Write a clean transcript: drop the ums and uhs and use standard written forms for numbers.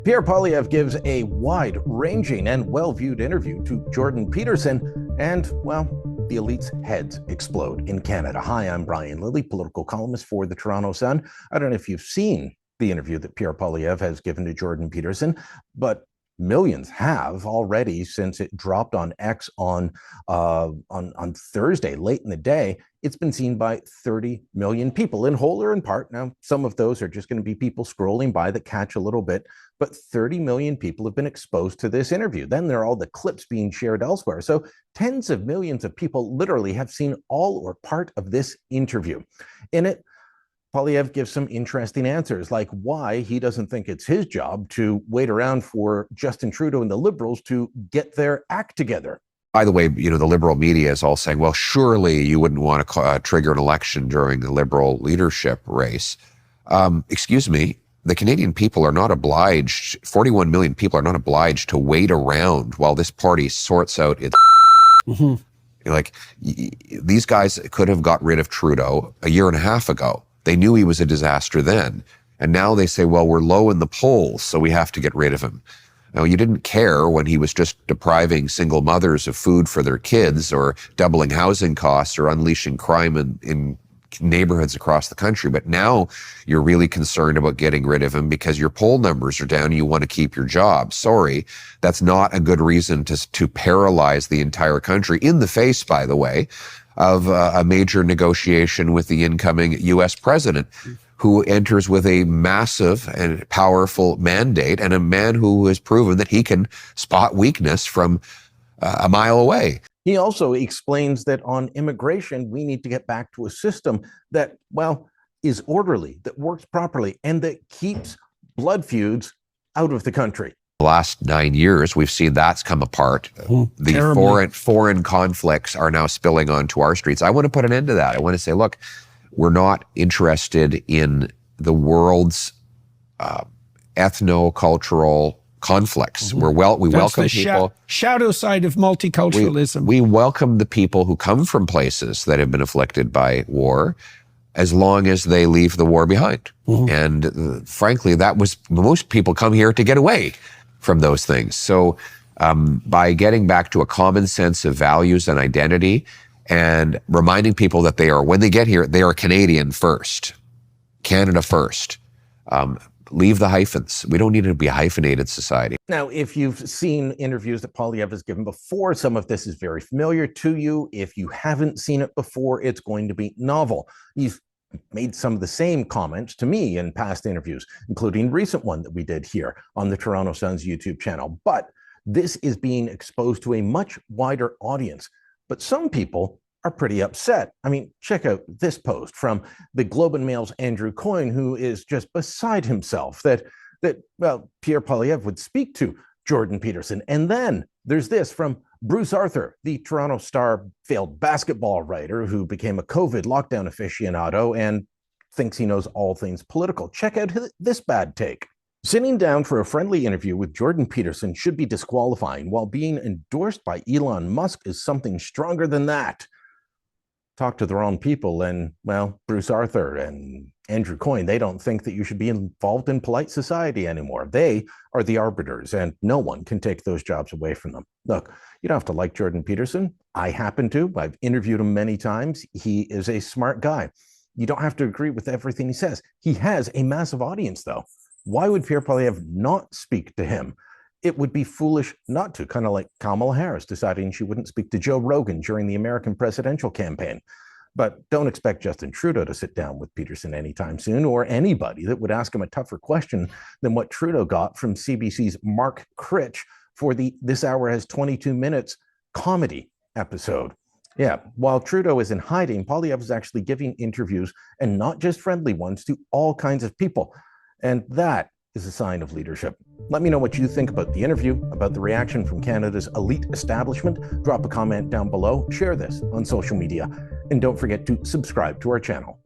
Pierre Poilievre gives a wide-ranging and well-viewed interview to Jordan Peterson, and, well, the elite's heads explode in Canada. Hi, I'm Brian Lilley, political columnist for the Toronto Sun. I don't know if you've seen the interview that Pierre Poilievre has given to Jordan Peterson, but millions have already since it dropped on X on Thursday, late in the day. It's been seen by 30 million people, in whole or in part. Now, some of those are just going to be people scrolling by that catch a little bit, but 30 million people have been exposed to this interview. Then there are all the clips being shared elsewhere. So tens of millions of people literally have seen all or part of this interview. In it, Poilievre gives some interesting answers, like why he doesn't think it's his job to wait around for Justin Trudeau and the Liberals to get their act together. By the way, the Liberal media is all saying, well, surely you wouldn't want to trigger an election during the Liberal leadership race. Excuse me, the Canadian people are not obliged, 41 million people are not obliged to wait around while this party sorts out its Like, these guys could have got rid of Trudeau a year and a half ago. They knew he was a disaster then. And now they say, well, we're low in the polls, so we have to get rid of him. Now, you didn't care when he was just depriving single mothers of food for their kids or doubling housing costs or unleashing crime in neighborhoods across the country. But now you're really concerned about getting rid of him because your poll numbers are down and you want to keep your job. Sorry, that's not a good reason to paralyze the entire country, in the face, by the way, of a major negotiation with the incoming U.S. president, who enters with a massive and powerful mandate, and a man who has proven that he can spot weakness from a mile away. He also explains that on immigration, we need to get back to a system that, well, is orderly, that works properly, and that keeps blood feuds out of the country. The last 9 years, we've seen that's come apart. The foreign conflicts are now spilling onto our streets. I want to put an end to that. I want to say, look, we're not interested in the world's ethno-cultural conflicts. We welcome people. Shadow side of multiculturalism. We welcome the people who come from places that have been afflicted by war, as long as they leave the war behind. And frankly, that was, most people come here to get away from those things. So by getting back to a common sense of values and identity, and reminding people that they are, when they get here, they are Canadian first, Canada first. Leave the hyphens. We don't need to be a hyphenated society. Now, if you've seen interviews that Poilievre has given before, some of this is very familiar to you. If you haven't seen it before, it's going to be novel. You've made some of the same comments to me in past interviews, including a recent one that we did here on the Toronto Sun's YouTube channel. But this is being exposed to a much wider audience. But some people are pretty upset. I mean, check out this post from the Globe and Mail's Andrew Coyne, who is just beside himself that Pierre Poilievre would speak to Jordan Peterson. And then there's this from Bruce Arthur, the Toronto Star failed basketball writer who became a COVID lockdown aficionado and thinks he knows all things political. Check out this bad take. Sitting down for a friendly interview with Jordan Peterson should be disqualifying, while being endorsed by Elon Musk is something stronger than that. Talk to the wrong people, and, well, Bruce Arthur and Andrew Coyne, they don't think that you should be involved in polite society anymore. They are the arbiters, and no one can take those jobs away from them. Look, you don't have to like Jordan Peterson. I happen to. I've interviewed him many times. He is a smart guy. You don't have to agree with everything he says. He has a massive audience, though. Why would Pierre Poilievre not speak to him? It would be foolish not to, kind of like Kamala Harris deciding she wouldn't speak to Joe Rogan during the American presidential campaign. But don't expect Justin Trudeau to sit down with Peterson anytime soon, or anybody that would ask him a tougher question than what Trudeau got from CBC's Mark Critch for the This Hour Has 22 Minutes comedy episode. Yeah, while Trudeau is in hiding, Poilievre is actually giving interviews, and not just friendly ones, to all kinds of people. And that is a sign of leadership. Let me know what you think about the interview, about the reaction from Canada's elite establishment. Drop a comment down below, share this on social media, and don't forget to subscribe to our channel.